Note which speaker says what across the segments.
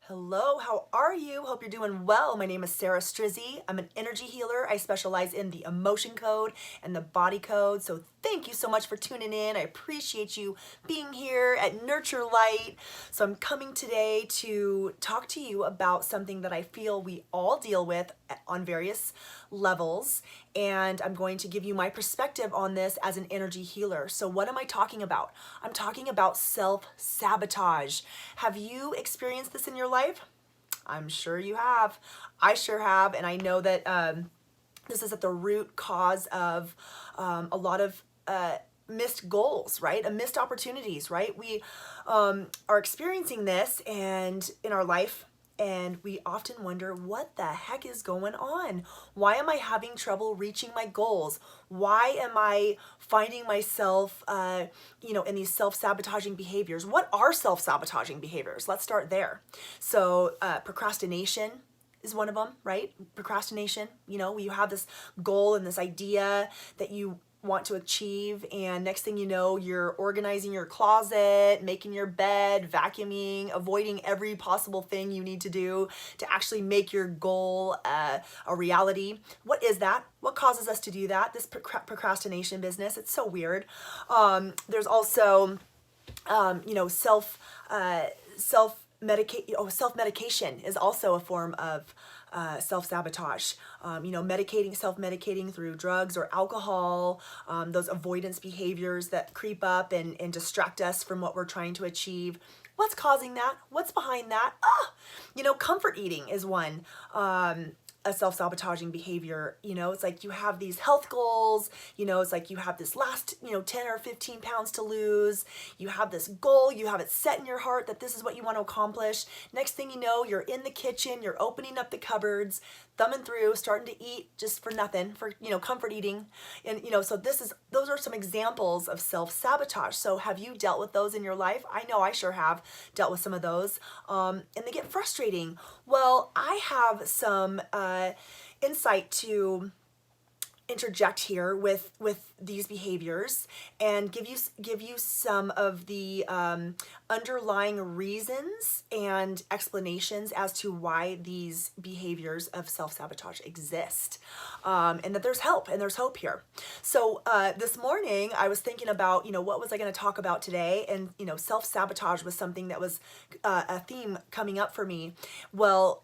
Speaker 1: Hello, how are you? Hope you're doing well. My name is Sarah Strizzi. I'm an energy healer. I specialize in the emotion code and the body code. So thank you so much for tuning in. I appreciate you being here at Nurture Light. So I'm coming today to talk to you about something that I feel we all deal with on various levels. And I'm going to give you my perspective on this as an energy healer. So what am I talking about? I'm talking about self-sabotage. Have you experienced this in your life? I'm sure you have. I sure have. And I know that this is at the root cause of a lot of missed goals, right? Missed opportunities, right? We are experiencing this and in our life, and we often wonder, what the heck is going on? Why am I having trouble reaching my goals? Why am I finding myself, in these self-sabotaging behaviors? What are self-sabotaging behaviors? Let's start there. So procrastination is one of them, right? Procrastination, you have this goal and this idea that you want to achieve, and next thing you know, you're organizing your closet, making your bed, vacuuming, avoiding every possible thing you need to do to actually make your goal a reality. What is that? What causes us to do that? This procrastination business, it's so weird. There's also self-medication is also a form of self-sabotage. Self-medicating through drugs or alcohol, those avoidance behaviors that creep up and distract us from what we're trying to achieve. What's causing that? What's behind that? Comfort eating is one. A self-sabotaging behavior. It's like you have these health goals, it's like you have this last 10 or 15 pounds to lose. You have this goal, you have it set in your heart that this is what you want to accomplish. Next thing you know, you're in the kitchen, you're opening up the cupboards, thumbing through, starting to eat just for nothing, for comfort eating. And so those are some examples of self-sabotage. So have you dealt with those in your life? I know I sure have dealt with some of those, and they get frustrating. Well, I have some insight to interject here with these behaviors and give you some of the underlying reasons and explanations as to why these behaviors of self-sabotage exist, and that there's help and there's hope here. So this morning I was thinking about what was I going to talk about today, and self-sabotage was something that was a theme coming up for me. Well,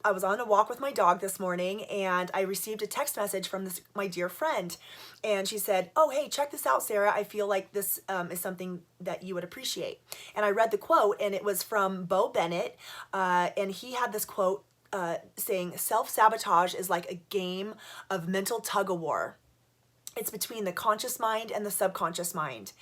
Speaker 1: I was on a walk with my dog this morning, and I received a text message from my dear friend, and she said, "Oh, hey, check this out, Sarah. I feel like this is something that you would appreciate." And I read the quote, and it was from Bo Bennett, and he had this quote saying, "Self-sabotage is like a game of mental tug-of-war. It's between the conscious mind and the subconscious mind,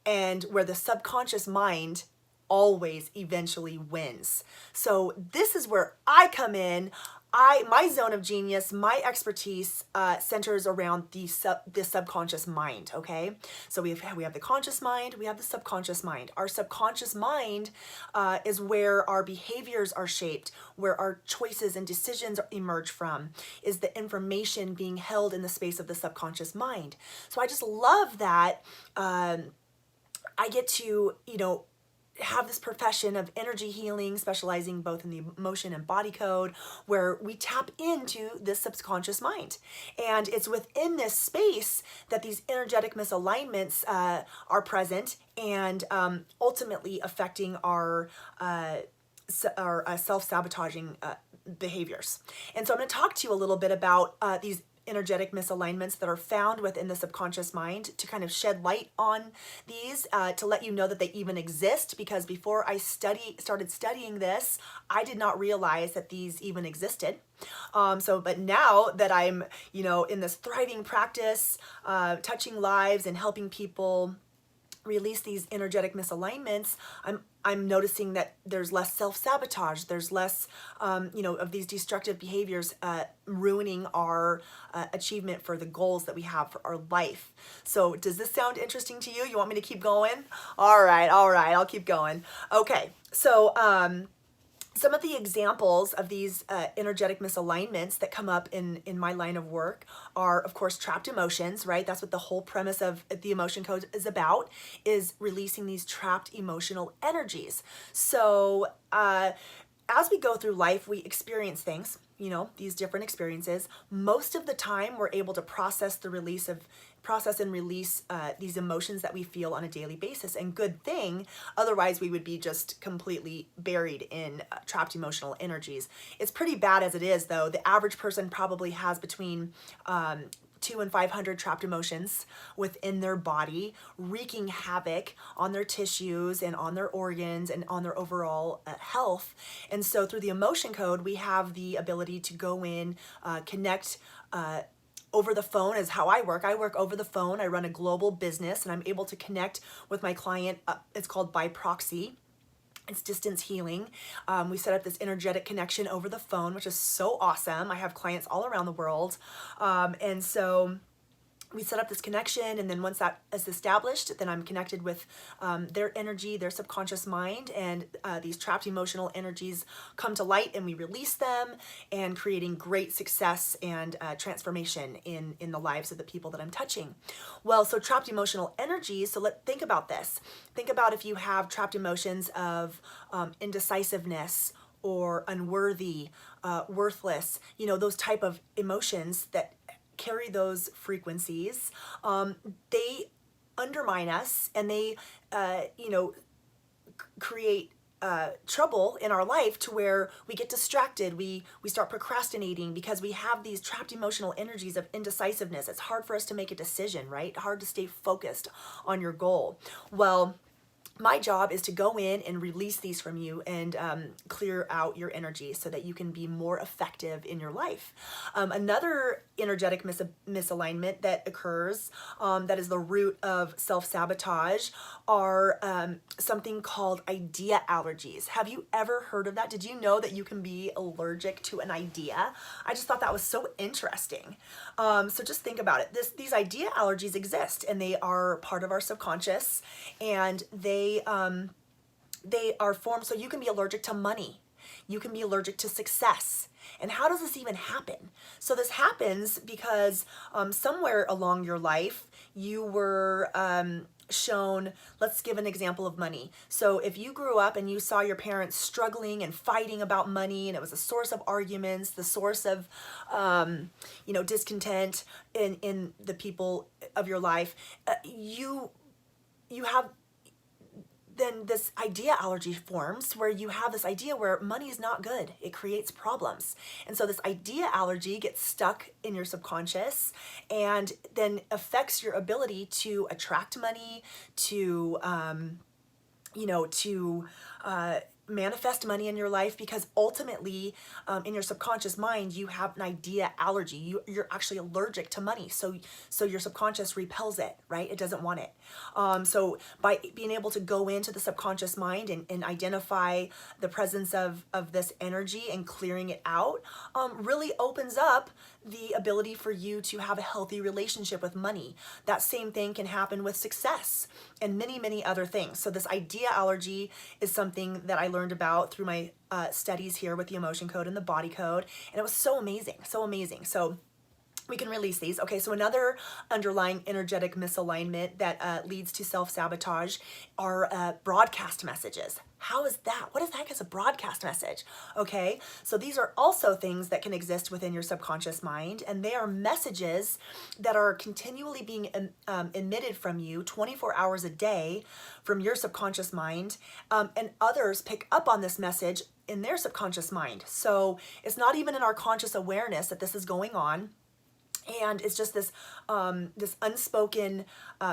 Speaker 1: and where the subconscious mind always eventually wins." So this is where I come in. My zone of genius, my expertise centers around the subconscious mind. Okay, so we have the conscious mind, we have the subconscious mind. Our subconscious mind is where our behaviors are shaped, where our choices and decisions emerge from. Is the information being held in the space of the subconscious mind? So I just love that I get to have this profession of energy healing, specializing both in the emotion and body code, where we tap into this subconscious mind. And it's within this space that these energetic misalignments are present, and ultimately affecting our self-sabotaging behaviors. And so I'm going to talk to you a little bit about these energetic misalignments that are found within the subconscious mind, to kind of shed light on these, to let you know that they even exist, because before I started studying this, I did not realize that these even existed. But now that I'm, in this thriving practice, touching lives and helping people release these energetic misalignments, I'm noticing that there's less self-sabotage, there's less of these destructive behaviors ruining our achievement for the goals that we have for our life. So does this sound interesting to you? You want me to keep going? All right, I'll keep going. Okay, so some of the examples of these energetic misalignments that come up in my line of work are, of course, trapped emotions, right? That's what the whole premise of the emotion code is about, is releasing these trapped emotional energies. So as we go through life, we experience things, these different experiences. Most of the time, we're able to process and release these emotions that we feel on a daily basis. And good thing, otherwise we would be just completely buried in trapped emotional energies. It's pretty bad as it is, though. The average person probably has between 200 and 500 trapped emotions within their body, wreaking havoc on their tissues and on their organs and on their overall health. And so through the emotion code, we have the ability to go in, connect over the phone is how I work. I work over the phone. I run a global business, and I'm able to connect with my client. It's called by proxy. It's distance healing. We set up this energetic connection over the phone, which is so awesome. I have clients all around the world. And so we set up this connection, and then once that is established, then I'm connected with their energy, their subconscious mind, and these trapped emotional energies come to light, and we release them, and creating great success and transformation in the lives of the people that I'm touching. Well, so trapped emotional energies, so think about this. Think about if you have trapped emotions of indecisiveness or unworthy, worthless, those type of emotions that carry those frequencies. They undermine us, and they create trouble in our life to where we get distracted. We start procrastinating because we have these trapped emotional energies of indecisiveness. It's hard for us to make a decision, right? Hard to stay focused on your goal. Well, my job is to go in and release these from you and clear out your energy so that you can be more effective in your life. Another energetic misalignment that occurs, that is the root of self-sabotage, are something called idea allergies. Have you ever heard of that? Did you know that you can be allergic to an idea? I just thought that was so interesting. So just think about it. These idea allergies exist, and they are part of our subconscious, and they are formed. So you can be allergic to money. You can be allergic to success. And how does this even happen? So this happens because somewhere along your life, you were shown, let's give an example of money. So if you grew up and you saw your parents struggling and fighting about money, and it was a source of arguments, the source of, discontent in the people of your life, you have then this idea allergy forms where you have this idea where money is not good. It creates problems. And so this idea allergy gets stuck in your subconscious and then affects your ability to attract money, to manifest money in your life, because ultimately in your subconscious mind you have an idea allergy. You're actually allergic to money, so your subconscious repels it, right? It doesn't want it. So by being able to go into the subconscious mind and identify the presence of this energy and clearing it out really opens up the ability for you to have a healthy relationship with money. That same thing can happen with success and many, many other things. So this idea allergy is something that I learned about through my studies here with the emotion code and the body code. And it was so amazing, so amazing. So we can release these. Okay, so another underlying energetic misalignment that leads to self-sabotage are broadcast messages. How is that? What the heck is a broadcast message? Okay, so these are also things that can exist within your subconscious mind, and they are messages that are continually being emitted from you 24 hours a day from your subconscious mind, and others pick up on this message in their subconscious mind. So it's not even in our conscious awareness that this is going on. And it's just this this unspoken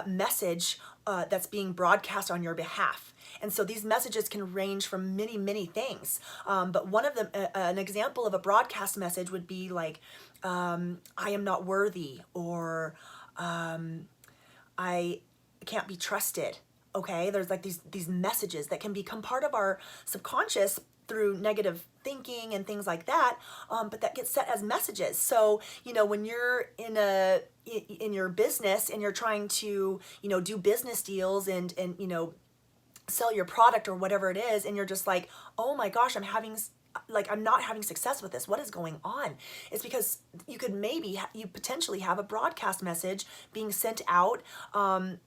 Speaker 1: message that's being broadcast on your behalf. And so these messages can range from many, many things. But one of them, an example of a broadcast message would be like, I am not worthy, or I can't be trusted. Okay, there's like these messages that can become part of our subconscious through negative thinking and things like that, but that gets set as messages. So, when you're in your business and you're trying to, do business deals and sell your product or whatever it is, and you're just like, oh my gosh, I'm having like, I'm not having success with this. What is going on? It's because you could maybe, you potentially have a broadcast message being sent out, a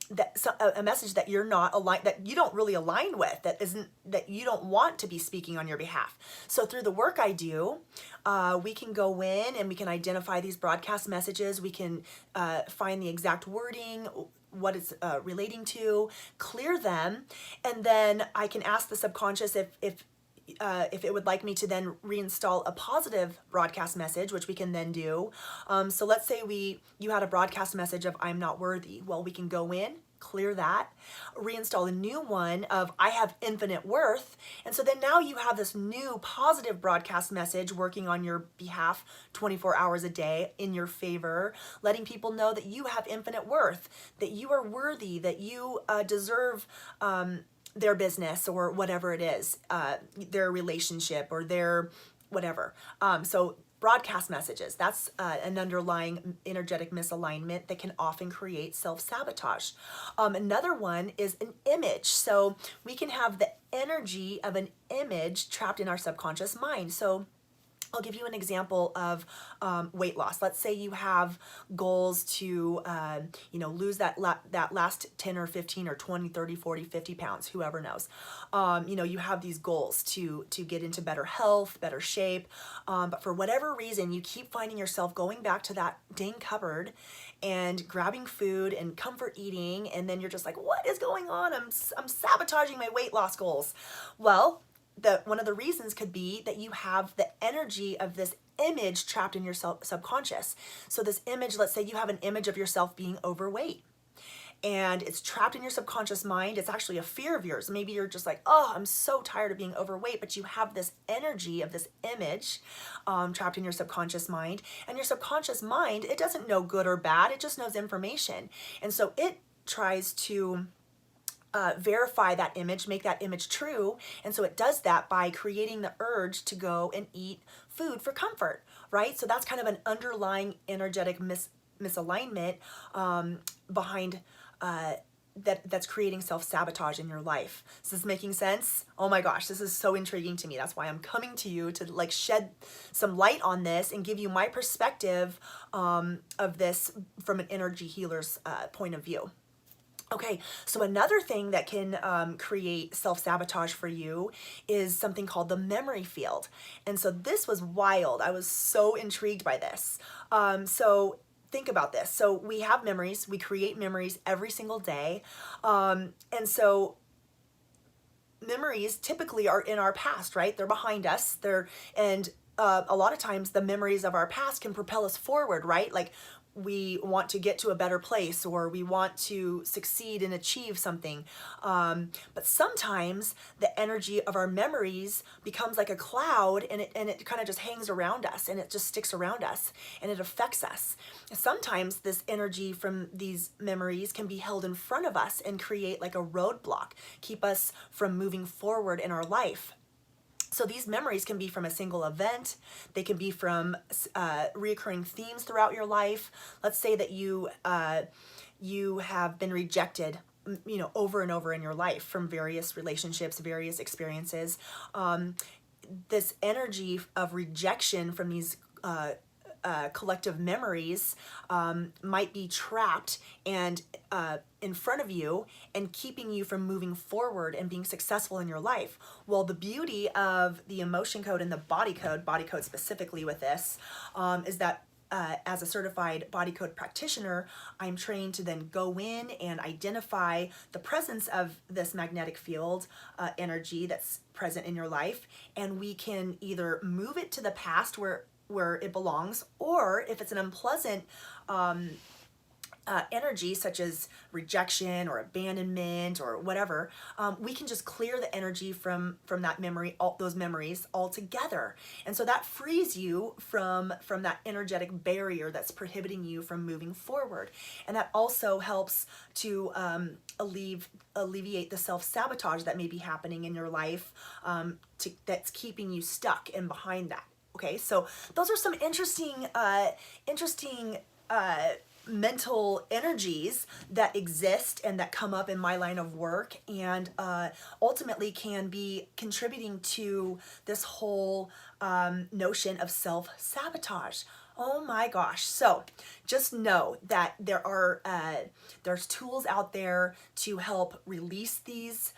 Speaker 1: message that you're not aligned, that you don't really align with, that you don't want to be speaking on your behalf. So through the work I do, we can go in and we can identify these broadcast messages. We can find the exact wording, what it's relating to, clear them, and then I can ask the subconscious if it would like me to then reinstall a positive broadcast message, which we can then do. So let's say you had a broadcast message of I'm not worthy. Well, we can go in, clear that, reinstall a new one of I have infinite worth. And so then now you have this new positive broadcast message working on your behalf 24 hours a day in your favor, letting people know that you have infinite worth, that you are worthy, that you deserve their business or whatever it is, their relationship or their whatever. So broadcast messages, that's an underlying energetic misalignment that can often create self-sabotage. Another one is an image. So we can have the energy of an image trapped in our subconscious mind. So I'll give you an example of weight loss. Let's say you have goals to, lose that last 10 or 15 or 20, 30, 40, 50 pounds, whoever knows. You have these goals to get into better health, better shape. But for whatever reason, you keep finding yourself going back to that dang cupboard and grabbing food and comfort eating. And then you're just like, what is going on? I'm sabotaging my weight loss goals. Well, one of the reasons could be that you have the energy of this image trapped in your subconscious. So this image, let's say you have an image of yourself being overweight and it's trapped in your subconscious mind. It's actually a fear of yours. Maybe you're just like, oh, I'm so tired of being overweight, but you have this energy of this image trapped in your subconscious mind. And your subconscious mind, it doesn't know good or bad. It just knows information. And so it tries to verify that image, make that image true. And so it does that by creating the urge to go and eat food for comfort, right? So that's kind of an underlying energetic misalignment behind that's creating self-sabotage in your life. Is this making sense? Oh my gosh, this is so intriguing to me. That's why I'm coming to you to like shed some light on this and give you my perspective of this from an energy healer's point of view. Okay, so another thing that can create self-sabotage for you is something called the memory field. And so this was wild. I was so intrigued by this. So think about this. So we have memories. We create memories every single day. And so memories typically are in our past, right? They're behind us. A lot of times the memories of our past can propel us forward, right? Like we want to get to a better place or we want to succeed and achieve something. But sometimes the energy of our memories becomes like a cloud and it kind of just hangs around us and it just sticks around us and it affects us. Sometimes this energy from these memories can be held in front of us and create like a roadblock, keep us from moving forward in our life. So these memories can be from a single event. They can be from reoccurring themes throughout your life. Let's say that you have been rejected, over and over in your life from various relationships, various experiences. This energy of rejection from these collective memories might be trapped and in front of you and keeping you from moving forward and being successful in your life. Well, the beauty of the emotion code and the body code specifically with this, is that as a certified body code practitioner, I'm trained to then go in and identify the presence of this magnetic field energy that's present in your life, and we can either move it to the past where it belongs, or if it's an unpleasant energy such as rejection or abandonment or whatever, we can just clear the energy from that memory, all those memories altogether. And so that frees you from that energetic barrier that's prohibiting you from moving forward. And that also helps to alleviate the self-sabotage that may be happening in your life, that's keeping you stuck and behind that. Okay, so those are some interesting mental energies that exist and that come up in my line of work, and ultimately can be contributing to this whole notion of self-sabotage. Oh my gosh. So just know that there's tools out there to help release these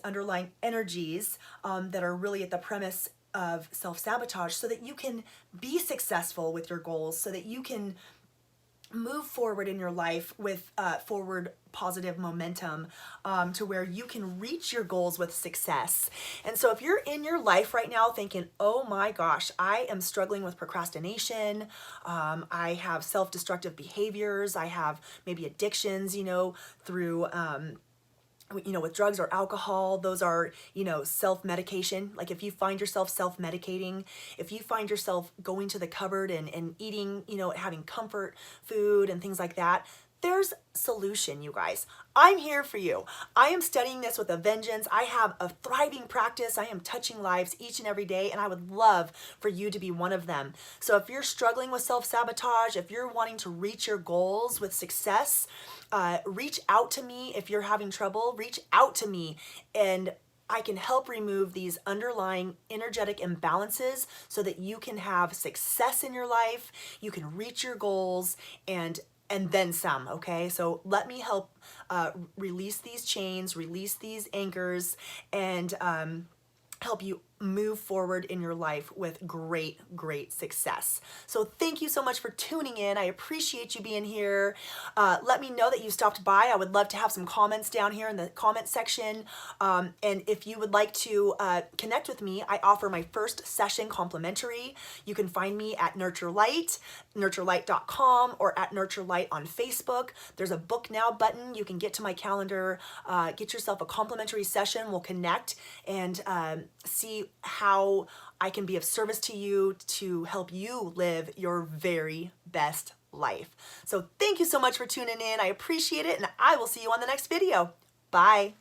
Speaker 1: underlying energies that are really at the premise of self-sabotage, so that you can be successful with your goals, so that you can move forward in your life with forward positive momentum, to where you can reach your goals with success. And so if you're in your life right now thinking, oh my gosh, I am struggling with procrastination, I have self-destructive behaviors, I have maybe addictions, through with drugs or alcohol, those are, self-medication. Like if you find yourself self-medicating, if you find yourself going to the cupboard and eating, having comfort food and things like that, there's solution, you guys. I'm here for you. I am studying this with a vengeance. I have a thriving practice. I am touching lives each and every day, and I would love for you to be one of them. So if you're struggling with self-sabotage, if you're wanting to reach your goals with success, reach out to me. If you're having trouble, reach out to me, and I can help remove these underlying energetic imbalances so that you can have success in your life, you can reach your goals, and then some, okay? So let me help release these chains, release these anchors, and help you move forward in your life with great, great success. So thank you so much for tuning in. I appreciate you being here. Let me know that you stopped by. I would love to have some comments down here in the comment section. And if you would like to connect with me, I offer my first session complimentary. You can find me at Nurture Light, nurturelight.com, or at Nurture Light on Facebook. There's a book now button. You can get to my calendar, get yourself a complimentary session. We'll connect and see how I can be of service to you to help you live your very best life. So thank you so much for tuning in. I appreciate it, and I will see you on the next video. Bye.